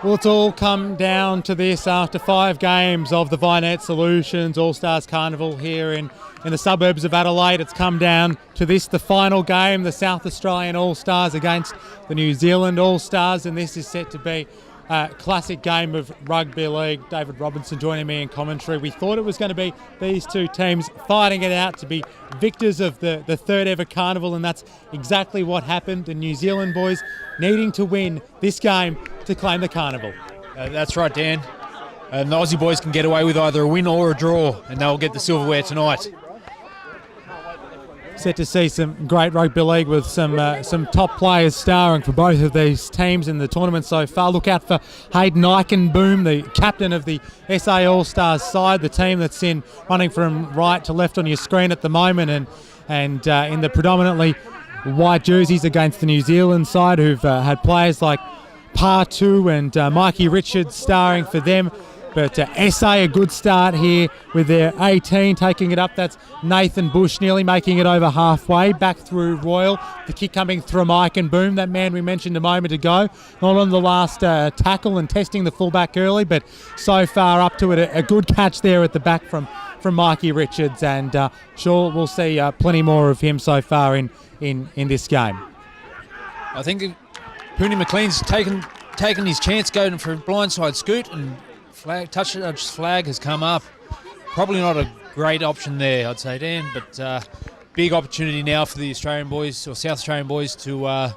Well, it's all come down to this after 5 games of the VInet Solutions All Stars Carnival here in the suburbs of Adelaide. It's come down to this, the final game, the South Australian All Stars against the New Zealand All Stars, and this is set to be a classic game of rugby league. David Robinson joining me in commentary. We thought it was going to be these two teams fighting it out to be victors of the third ever carnival, and that's exactly what happened. The New Zealand boys needing to win this game to claim the carnival. That's right, Dan. And the Aussie boys can get away with either a win or a draw, and they'll get the silverware tonight. Set to see some great rugby league with some top players starring for both of these teams in the tournament so far. Look out for Hayden Eichenboom, the captain of the SA All Stars side, the team that's running from right to left on your screen at the moment, and in the predominantly white jerseys against the New Zealand side, who've had players like Partu and Mikey Richards starring for them. But SA a good start here with their 18 taking it up. That's Nathan Bush nearly making it over halfway back through Royal. The kick coming from Eichenboom, that man we mentioned a moment ago. Not on the last tackle and testing the fullback early, but so far up to it, a good catch there at the back from Mikey Richards, and sure we'll see plenty more of him so far in this game. I think Pooney McLean's taken his chance going for a blindside scoot, and touch flag has come up. Probably not a great option there, I'd say, Dan, but big opportunity now for the Australian boys, or South Australian boys, to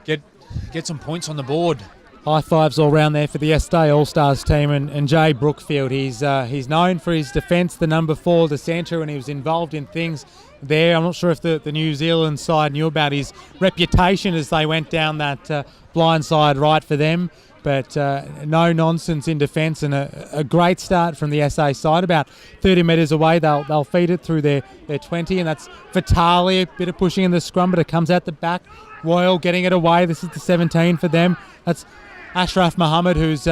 get some points on the board. High fives all round there for the SA All Stars team, and Jay Brookfield. He's known for his defence, the number 4, the centre, and he was involved in things there. I'm not sure if the New Zealand side knew about his reputation as they went down that blindside right for them. But no nonsense in defence, and a great start from the SA side. About 30 metres away, they'll feed it through their 20, and that's Vitali, a bit of pushing in the scrum, but it comes out the back. Royal getting it away. This is the 17 for them. That's Ashraf Mohammed, who's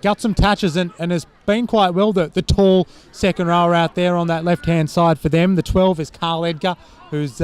got some touches and has been quite well the tall second rower out there on that left-hand side for them. The 12 is Carl Edgar, who's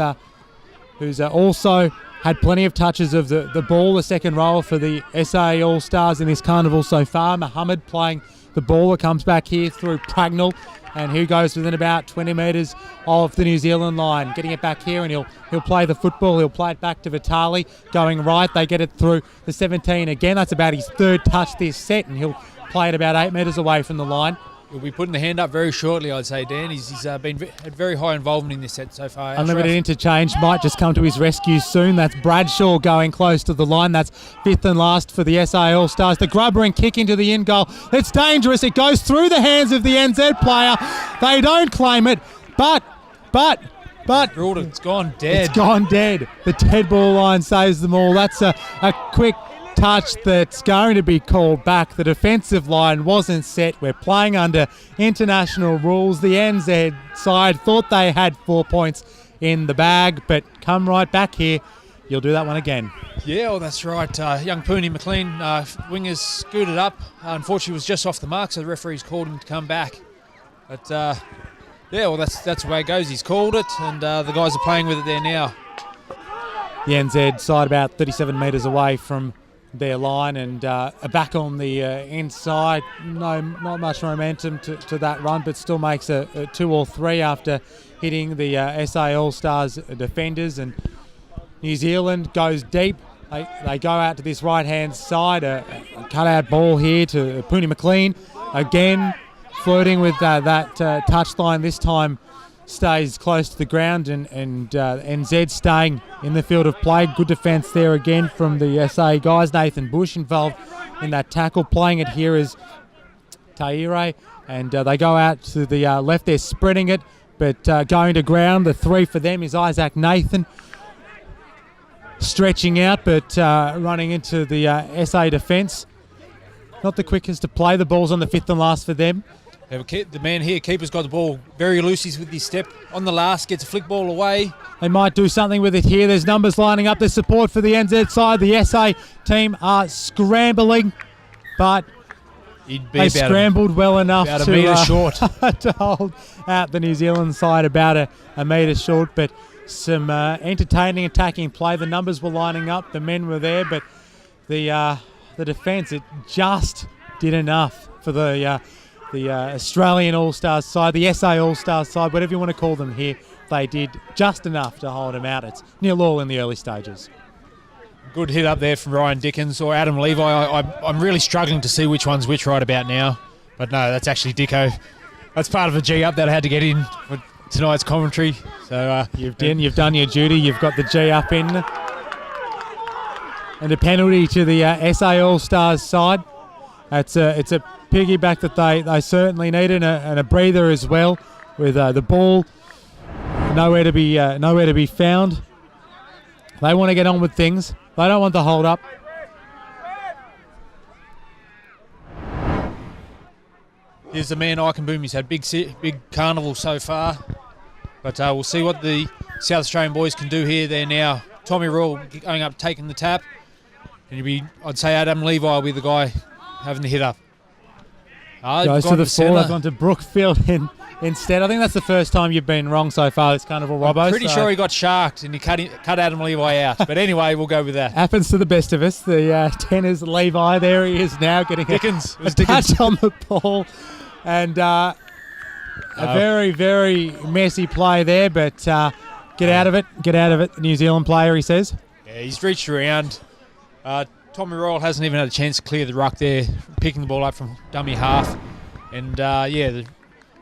also had plenty of touches of the ball, the second rower for the SA All Stars in this carnival so far. Mohammed playing the ball that comes back here through Pragnell, and he goes within about 20 metres of the New Zealand line. Getting it back here, and he'll play the football. He'll play it back to Vitali, going right. They get it through the 17 again. That's about his third touch this set, and he'll play it about 8 metres away from the line. He'll be putting the hand up very shortly, I'd say, Dan. He's had very high involvement in this set so far. Unlimited interchange might just come to his rescue soon. That's Bradshaw going close to the line. That's 5th and last for the SA All Stars. The grubber and kick into the in goal. It's dangerous. It goes through the hands of the NZ player. They don't claim it, but it's gone dead. It's gone dead. The dead ball line saves them all. That's a quick touch that's going to be called back. The defensive line wasn't set. We're playing under international rules. The NZ side thought they had 4 points in the bag, but come right back here. You'll do that one again. Yeah, well, that's right. Young Pooney McLean, wingers scooted up. Unfortunately, was just off the mark, so the referee's called him to come back. But yeah, well, that's the way it goes. He's called it, and the guys are playing with it there now. The NZ side about 37 metres away from their line, and back on the inside. Not much momentum to that run, but still makes a 2 or 3 after hitting the SA All Stars defenders. And New Zealand goes deep. They go out to this right hand side, a cut-out ball here to Pooney McLean, again flirting with that touchline. This time stays close to the ground, and NZ staying in the field of play. Good defence there again from the SA guys. Nathan Bush involved in that tackle. Playing it here is Taire, and they go out to the left. They're spreading it, but going to ground. The 3 for them is Isaac Nathan. Stretching out, but running into the SA defence. Not the quickest to play. The ball's on the 5th and last for them. The man here, keeper's got the ball very loose. He's with his step on the last, gets a flick ball away. They might do something with it here. There's numbers lining up. There's support for the NZ side. The SA team are scrambling, but they scrambled well enough to metre short. to hold out the New Zealand side about a metre short. But some entertaining attacking play. The numbers were lining up. The men were there, but the the defence. It just did enough for the Australian All Stars side, the SA All Stars side, whatever you want to call them here. They did just enough to hold him out. It's 0-0 in the early stages. Good hit up there from Ryan Dickens or Adam Levi. I'm really struggling to see which one's which right about now. But no, that's actually Dicko. That's part of a G up that I had to get in for tonight's commentary. So you've done your duty. You've got the G up in. And a penalty to the SA All Stars side. It's a piggyback that they certainly need, and a breather as well, with the ball nowhere to be found. They want to get on with things. They don't want the hold up. Here's the man Ikenboom. He's had big carnival so far, but we'll see what the South Australian boys can do here. There now, Tommy Royal going up, taking the tap, and I'd say Adam Levi will be the guy having the hit up. Goes to the full. I've gone to Brookfield instead. I think that's the first time you've been wrong so far this carnival, Robbo. I'm pretty sure he got sharked and he cut Adam Levi out. But anyway, we'll go with that. Happens to the best of us. The 10 is Levi. There he is now, getting Dickens. a touch on the ball. And a very, very messy play there. But get out of it. Get out of it. The New Zealand player, he says. Yeah, he's reached around. Tommy Royal hasn't even had a chance to clear the ruck there, picking the ball up from dummy half. And, the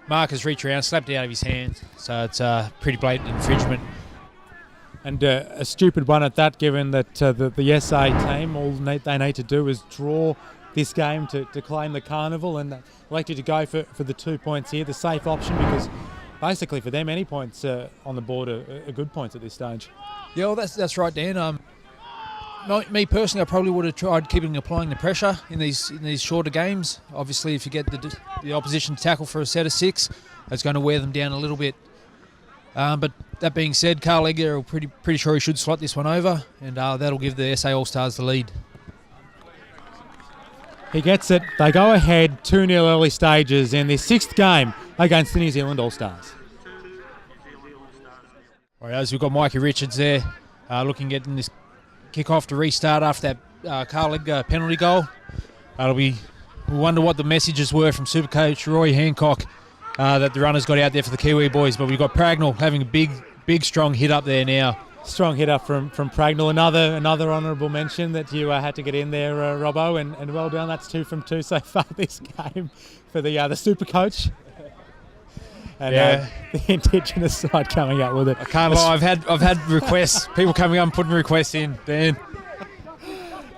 markers reach around, slapped it out of his hands. So it's a pretty blatant infringement. And a stupid one at that, given that the SA team, all they need to do is draw this game to claim the carnival, and elected to go for the 2 points here, the safe option, because basically for them any points on the board are good points at this stage. Yeah, well, that's right, Dan. Me personally, I probably would have tried applying the pressure in these shorter games. Obviously, if you get the opposition to tackle for a set of 6, that's going to wear them down a little bit. But that being said, Carl Edgar, pretty sure he should slot this one over, and that'll give the SA All Stars the lead. He gets it. They go ahead 2-0 early stages in their 6th game against the New Zealand All Stars. All right, as we've got Mikey Richards there, looking at this kick-off to restart after that Carl Edgar penalty goal. We wonder what the messages were from Supercoach Roy Hancock that the runners got out there for the Kiwi boys. But we've got Pragnell having a big, strong hit up there now. Strong hit up from Pragnell. Another honourable mention that you had to get in there, Robbo, and well done. That's 2 from 2 so far this game for the Supercoach. And the Indigenous side coming up with it. I can't lie, I've had requests, people coming up and putting requests in, Dan.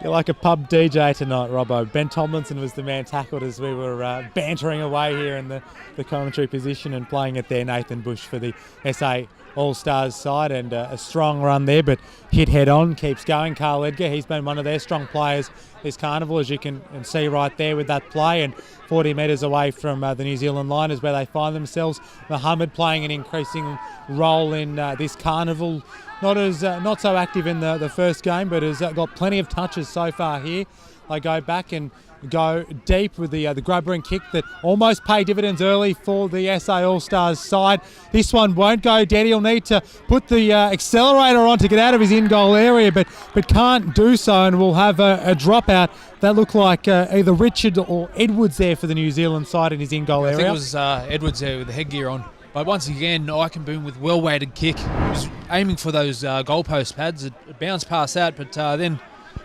You're like a pub DJ tonight, Robbo. Ben Tomlinson was the man tackled as we were bantering away here in the commentary position and playing it there. Nathan Bush for the SA All Stars side, and a strong run there, but hit head on, keeps going. Carl Edgar, he's been one of their strong players this carnival, as you can see right there with that play, and 40 metres away from the New Zealand line is where they find themselves. Mohammed playing an increasing role in this carnival. Not so active in the first game, but has got plenty of touches so far here. They go back and go deep with the grubber and kick that almost pay dividends early for the SA All Stars side. This one won't go dead. He'll need to put the accelerator on to get out of his in-goal area, but can't do so, and will have a dropout. That looked like either Richard or Edwards there for the New Zealand side in his in-goal area. I think it was Edwards there with the headgear on. But once again, Ikenboom with well-weighted kick. He was aiming for those goalpost pads. It bounced past that, but then,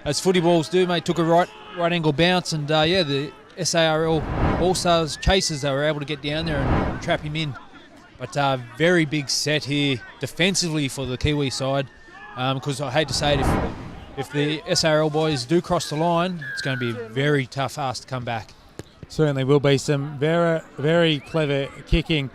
as footy balls do, mate, took a right angle bounce, and the SARL All Stars chasers, they were able to get down there and trap him in. But very big set here defensively for the Kiwi side, because I hate to say it, if the SARL boys do cross the line, it's going to be a very tough ask to come back. Certainly will be some very, very clever kicking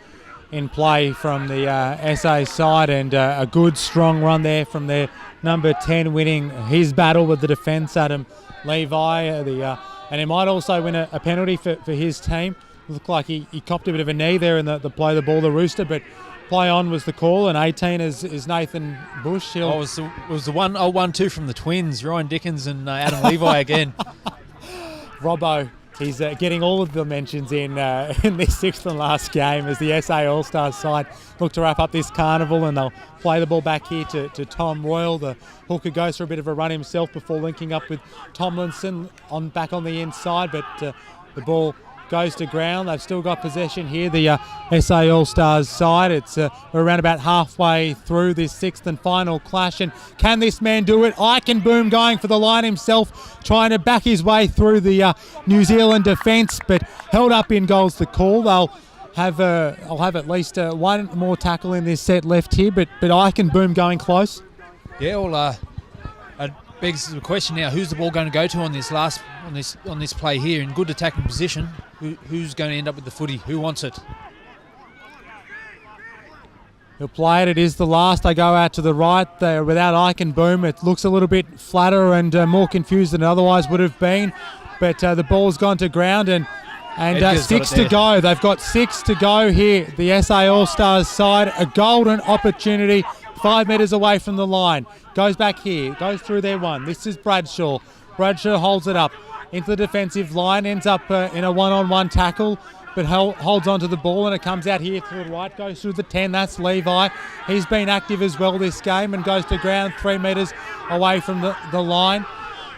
in play from the SA side, and a good strong run there from their number 10, winning his battle with the defence, Adam Levi. And he might also win a penalty for his team. Looked like he copped a bit of a knee there in the play the ball, the Rooster, but play on was the call, and 18 is Nathan Bush. It was the 1-2 from the twins, Ryan Dickens and Adam Levi again. Robbo, He's getting all of the mentions in this sixth and last game as the SA All Stars side look to wrap up this carnival, and they'll play the ball back here to Tom Royal. The hooker goes for a bit of a run himself before linking up with Tomlinson back on the inside, but the ball goes to ground. They've still got possession here, the SA All Stars side. It's around about halfway through this sixth and final clash, and can this man do it? Eichenboom going for the line himself, trying to back his way through the New Zealand defence, but held up in goal's the call. I'll have at least one more tackle in this set left here, but Eichenboom going close. Yeah, well, it begs the question now: who's the ball going to go to on this play here in good attacking position? Who's going to end up with the footy? Who wants it? He'll play it. It is the last. They go out to the right there without Eichenboom. It looks a little bit flatter and more confused than it otherwise would have been. But the ball's gone to ground and 6 to go. They've got 6 to go here. The SA All Stars side, a golden opportunity, 5 metres away from the line. Goes back here, goes through their one. This is Bradshaw. Bradshaw holds it up into the defensive line, ends up in a one-on-one tackle, but holds onto the ball, and it comes out here to the right, goes through the 10. That's Levi. He's been active as well this game and goes to ground 3 metres away from the line.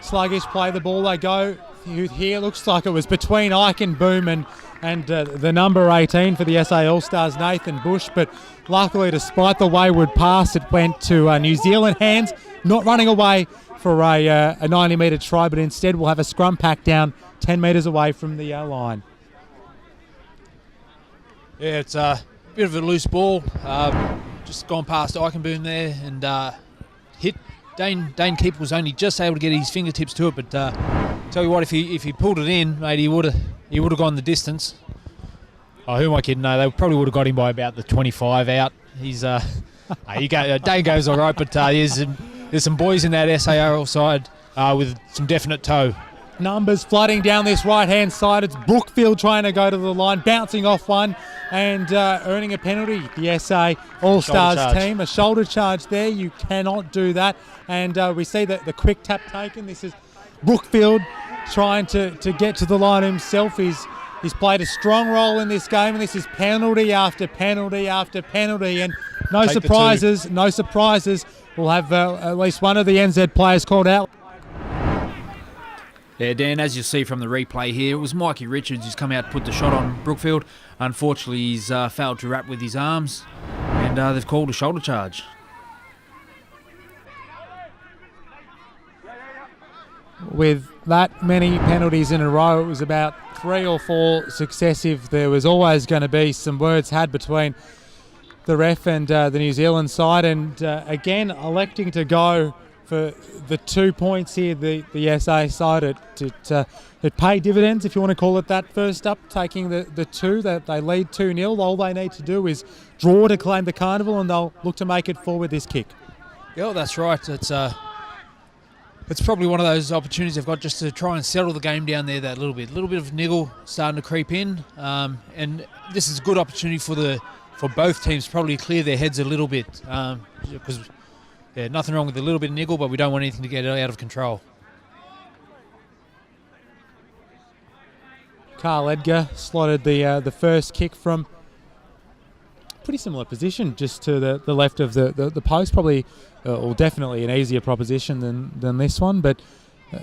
Sluggish play the ball. They go here. Looks like it was between Eichenboom and the number 18 for the SA All Stars, Nathan Bush, but luckily, despite the wayward pass, it went to New Zealand hands, not running away for a 90-metre try, but instead we'll have a scrum pack down 10 metres away from the line. Yeah, it's a bit of a loose ball. Just gone past Eichenboom there and hit. Dane Keeper was only just able to get his fingertips to it, but tell you what, if he pulled it in, mate, he would have gone the distance. Oh, who am I kidding? No, they probably would have got him by about the 25 out. He's Dane goes all right, but there's some boys in that SARL side with some definite toe. Numbers flooding down this right-hand side. It's Brookfield trying to go to the line, bouncing off one and earning a penalty. The SA All Stars team, a shoulder charge there. You cannot do that. And we see that the quick tap taken. This is Brookfield trying to get to the line himself. He's played a strong role in this game, and this is penalty after penalty after penalty. And no surprises. We'll have at least one of the NZ players called out. Yeah, Dan, as you see from the replay here, it was Mikey Richards who's come out to put the shot on Brookfield. Unfortunately, he's failed to wrap with his arms, and they've called a shoulder charge. With that many penalties in a row, it was about 3 or 4 successive. There was always going to be some words had between the ref and the New Zealand side, and again, electing to go for the 2 points here, the SA side. It paid dividends, if you want to call it that. First up, taking the 2, that they lead 2-0. All they need to do is draw to claim the carnival, and they'll look to make it 4 with this kick. Yeah, that's right. It's probably one of those opportunities they've got just to try and settle the game down there that little bit of niggle starting to creep in, and this is a good opportunity for both teams to probably clear their heads a little bit, because nothing wrong with a little bit of niggle, but we don't want anything to get out of control. Carl Edgar slotted the first kick from pretty similar position, just to the left of the post, probably, or definitely an easier proposition than this one, but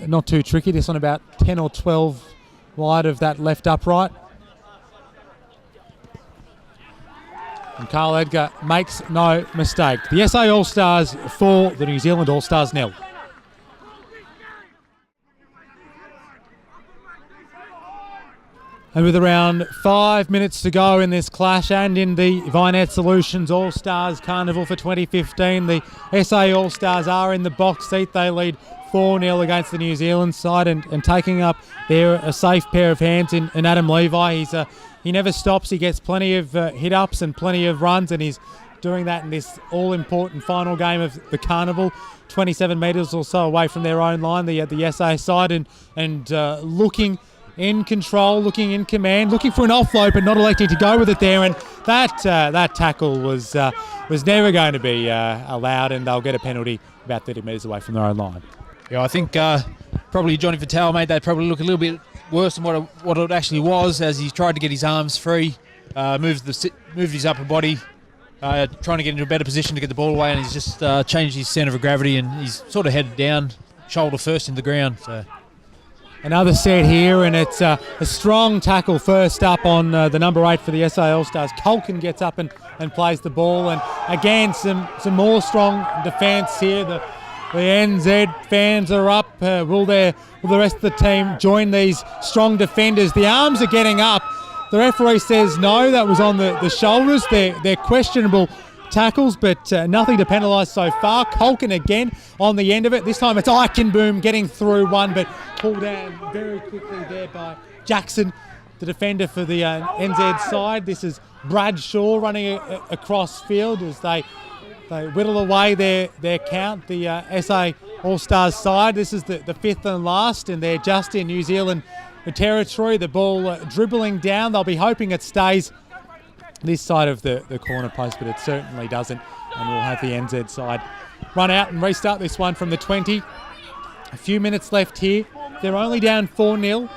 not too tricky. This one about 10 or 12 wide of that left upright. And Carl Edgar makes no mistake. The SA All Stars 4, the New Zealand All Stars 0. And with around 5 minutes to go in this clash, and in the VInet Solutions All Stars Carnival for 2015, the SA All Stars are in the box seat. They lead 4-0 against the New Zealand side, and taking up there a safe pair of hands in Adam Levi. He never stops. He gets plenty of hit-ups and plenty of runs, and he's doing that in this all-important final game of the carnival. 27 metres or so away from their own line, the SA side, and looking in control, looking in command, looking for an offload, but not electing to go with it there. And that tackle was never going to be allowed, and they'll get a penalty about 30 metres away from their own line. Yeah, I think probably Johnny Vitale made that probably look a little bit worse than what it actually was, as he tried to get his arms free, moved his upper body, trying to get into a better position to get the ball away, and he's just changed his centre of gravity, and he's sort of headed down, shoulder first in the ground. So another set here, and it's a strong tackle first up on the number 8 for the SA All Stars. Culkin gets up and plays the ball, and again some more strong defence here. The NZ fans are up. Will the rest of the team join these strong defenders? The arms are getting up. The referee says no, that was on the shoulders. They're questionable tackles, but nothing to penalise so far. Culkin again on the end of it. This time it's Eichenboom getting through one, but pulled down very quickly there by Jackson, the defender for the NZ side. This is Bradshaw running across field as they whittle away their count. The SA All Stars side, this is the fifth and last, and they're just in New Zealand territory. The ball dribbling down. They'll be hoping it stays this side of the corner post, but it certainly doesn't, and we'll have the NZ side run out and restart this one from the 20. A few minutes left here. They're only down 4-0.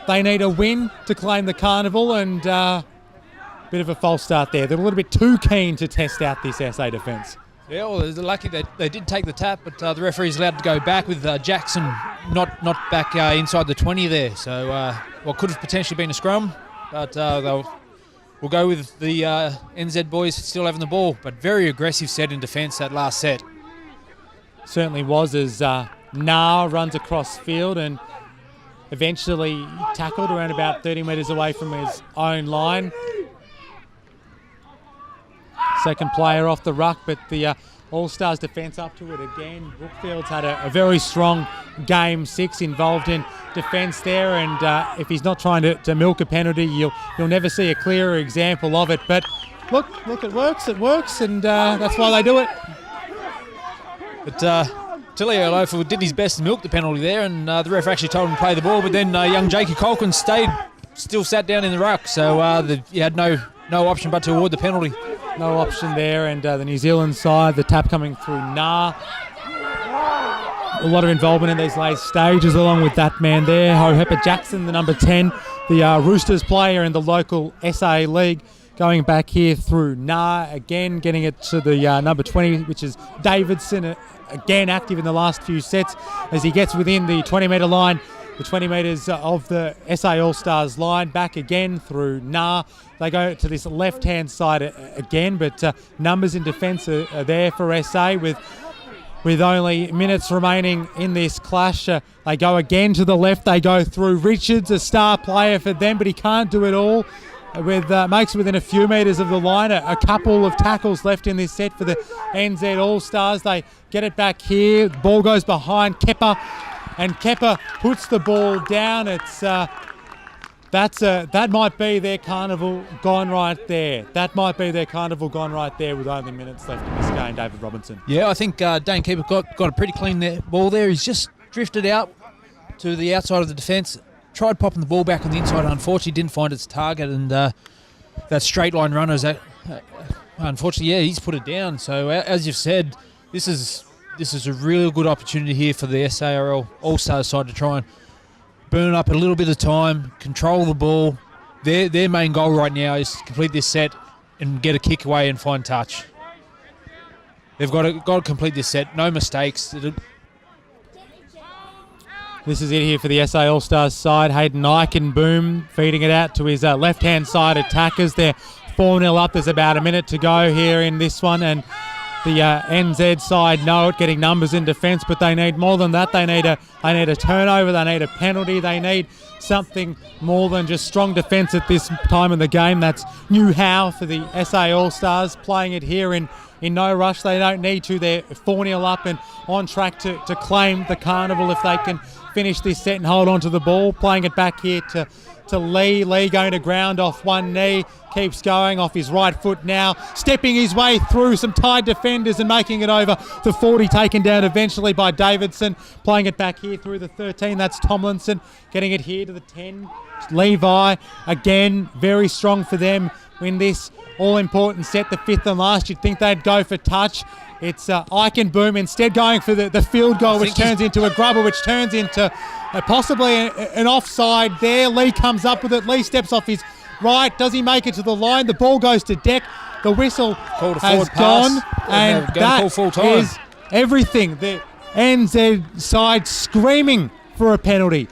They need a win to claim the carnival, and bit of a false start there. They're a little bit too keen to test out this SA defence. yeah, well, they're lucky they did take the tap, but the referee's allowed to go back with Jackson not back inside the 20 there. So what could have potentially been a scrum, but we'll go with the NZ boys still having the ball, but very aggressive set in defence that last set. Certainly was, as Nah runs across field and eventually tackled around about 30 metres away from his own line. Second player off the ruck, but the All Stars defence up to it again. Brookfield's had a very strong game 6 involved in defence there, and if he's not trying to milk a penalty, you'll never see a clearer example of it. But look, it works, and that's why they do it. But Tilio Lofa did his best to milk the penalty there, and the ref actually told him to play the ball, but then young Jakey Culkin still sat down in the ruck, so he had no option but to award the penalty. No option there, and the New Zealand side, the tap coming through Nah. A lot of involvement in these late stages, along with that man there, Hohepa Jackson, the number 10, the Roosters player in the local SA League, going back here through Nah, again getting it to the number 20, which is Davidson, again active in the last few sets as he gets within the 20-metre line. The 20 metres of the SA All Stars line, back again through Nah. They go to this left-hand side again, but numbers in defence are there for SA with only minutes remaining in this clash. They go again to the left. They go through Richards, a star player for them, but he can't do it all. Makes it within a few metres of the line. A couple of tackles left in this set for the NZ All Stars. They get it back here. The ball goes behind Kepper, and Kepper puts the ball down. That might be their carnival gone right there. That might be their carnival gone right there with only minutes left in this game, David Robinson. Yeah, I think Dane Keeper got a pretty clean ball there. He's just drifted out to the outside of the defence, tried popping the ball back on the inside. Unfortunately, didn't find its target, and that straight line runner, unfortunately, yeah, he's put it down. So as you've said, this is a really good opportunity here for the SARL All-Stars side to try and burn up a little bit of time, control the ball. Their main goal right now is to complete this set and get a kick away and find touch. They've got to complete this set, no mistakes. This is it here for the SA All Stars side. Hayden Eichenboom feeding it out to his left-hand side attackers. They're 4-0 up. There's about a minute to go here in this one, and the NZ side know it, getting numbers in defence, but they need more than that. They need a turnover. They need a penalty. They need something more than just strong defence at this time in the game. That's New Howe for the SA All Stars, playing it here in no rush. They don't need to. They're 4-0 up and on track to claim the carnival if they can finish this set and hold on to the ball. Playing it back here to Lee. Lee going to ground off one knee. Keeps going off his right foot now. Stepping his way through some tied defenders and making it over the 40. Taken down eventually by Davidson. Playing it back here through the 13. That's Tomlinson. Getting it here to the 10. Levi again, very strong for them. win this all-important set, the 5th and last. You'd think they'd go for touch. It's Eichenboom instead going for the field goal, which turns into a grubber, which turns into possibly an offside there. Lee comes up with it. Lee steps off his right. Does he make it to the line? The ball goes to deck. The whistle has gone, and that is everything. The NZ side screaming for a penalty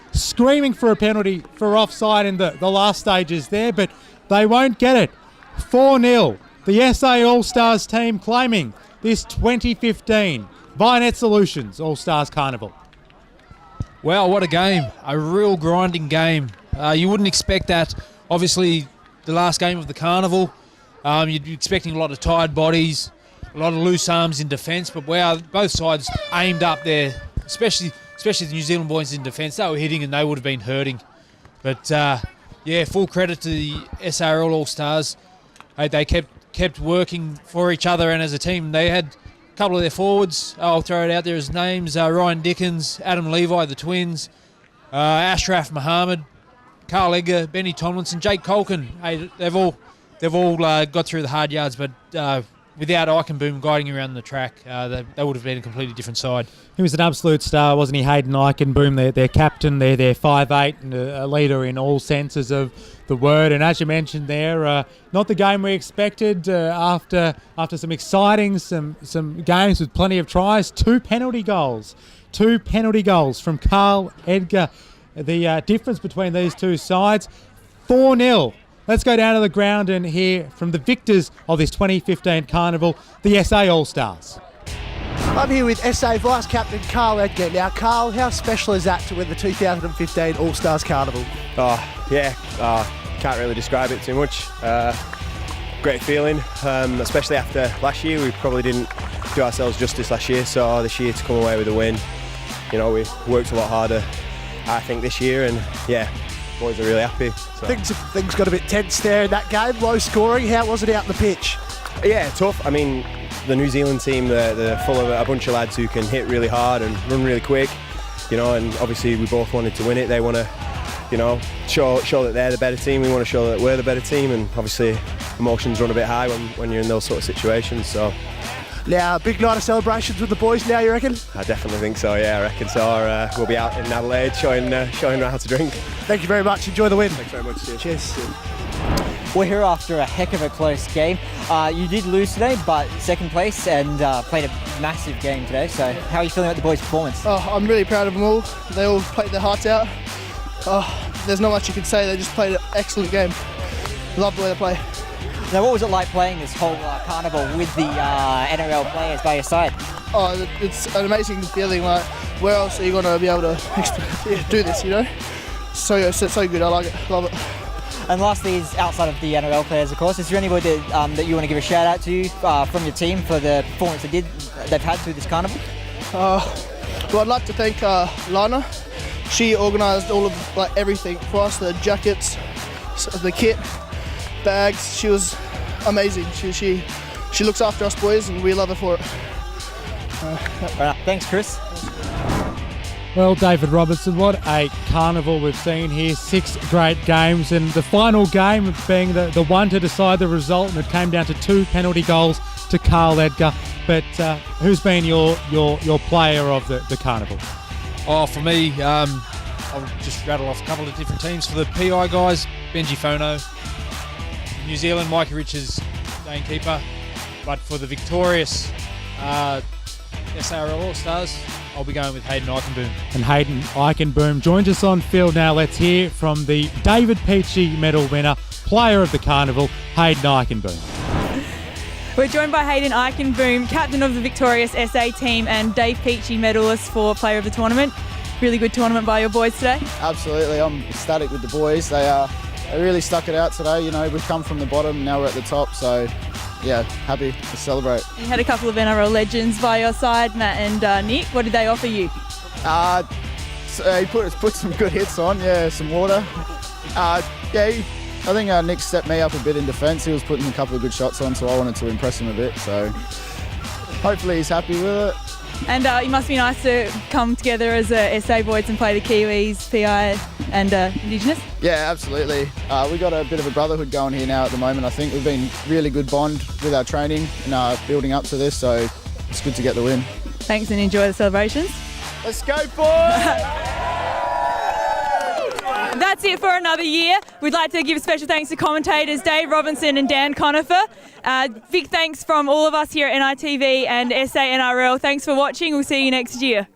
for offside in the last stages there, but they won't get it. 4-0. The SA All Stars team claiming this 2015 VInet Solutions All Stars Carnival. Wow, what a game. A real grinding game. You wouldn't expect that. Obviously, the last game of the carnival, you'd be expecting a lot of tired bodies, a lot of loose arms in defence, but wow, both sides aimed up there, especially the New Zealand boys in defence. They were hitting and they would have been hurting. But yeah, full credit to the SRL All Stars. They kept working for each other and as a team. They had a couple of their forwards, I'll throw it out there as names, Ryan Dickens, Adam Levi, the twins, Ashraf Mohammed, Carl Edgar, Benny Tomlinson, Jake Colkin. Hey, they've all got through the hard yards, but without Eichenboom guiding around the track, they would have been a completely different side. He was an absolute star, wasn't he, Hayden Eichenboom, their captain, their 5'8", and a leader in all senses of the word. And as you mentioned there, not the game we expected after some exciting, some games with plenty of tries. Two penalty goals from Carl Edgar. The difference between these two sides, 4-0. Let's go down to the ground and hear from the victors of this 2015 Carnival, the SA All Stars. I'm here with SA Vice Captain Carl Edgar. Now, Carl, how special is that to win the 2015 All Stars Carnival? Can't really describe it too much. Great feeling, especially after last year. We probably didn't do ourselves justice last year, so this year to come away with a win, we worked a lot harder, I think, this year, and yeah, boys are really happy. So. Things got a bit tense there in that game, low scoring. How was it out on the pitch? Yeah, tough. I mean, the New Zealand team, they're full of a bunch of lads who can hit really hard and run really quick, and obviously we both wanted to win it. They want to, show that they're the better team. We want to show that we're the better team, and obviously emotions run a bit high when you're in those sort of situations. So. Now, a big night of celebrations with the boys now, you reckon? I definitely think so, yeah, I reckon so. We'll be out in Adelaide showing how to drink. Thank you very much, enjoy the win. Thanks very much. Cheers. We're here after a heck of a close game. You did lose today, but second place and played a massive game today. So how are you feeling about the boys' performance? I'm really proud of them all. They all played their hearts out. There's not much you can say. They just played an excellent game. Love the way they play. Now, what was it like playing this whole carnival with the NRL players by your side? It's an amazing feeling. Like, where else are you going to be able to do this, So good, I like it, love it. And lastly, is outside of the NRL players, of course, is there anybody that you want to give a shout out to from your team for the performance they've had through this carnival? Well, I'd like to thank Lana. She organised all of everything for us, the jackets, the kit, bags. She was amazing. She looks after us boys, and we love her for it. Thanks, Chris. Well, David Robertson, what a carnival we've seen here. 6 great games, and the final game being the one to decide the result, and it came down to 2 penalty goals to Carl Edgar. But who's been your player of the carnival? For me, I'll just rattle off a couple of different teams. For the PI guys, Benji Fono. New Zealand, Mikey Richards, Dane Keeper. But for the victorious SRL All Stars, I'll be going with Hayden Eichenboom. And Hayden Eichenboom joins us on field now. Let's hear from the David Peachey medal winner, player of the carnival, Hayden Eichenboom. We're joined by Hayden Eichenboom, captain of the victorious SA team and Dave Peachey medalist for player of the tournament. Really good tournament by your boys today. Absolutely, I'm ecstatic with the boys. They really stuck it out today. We've come from the bottom, now we're at the top, so yeah, happy to celebrate. You had a couple of NRL legends by your side, Matt and Nick. What did they offer you? He put some good hits on, some water. I think Nick stepped me up a bit in defence. He was putting a couple of good shots on, so I wanted to impress him a bit. So hopefully he's happy with it. And it must be nice to come together as SA boys and play the Kiwis, PI and Indigenous. Yeah, absolutely. We got a bit of a brotherhood going here now at the moment. I think we've been really good bond with our training and building up to this, so it's good to get the win. Thanks and enjoy the celebrations. Let's go, boys! That's it for another year. We'd like to give special thanks to commentators Dave Robinson and Dan Conifer. Big thanks from all of us here at NITV and SA NRL. Thanks for watching. We'll see you next year.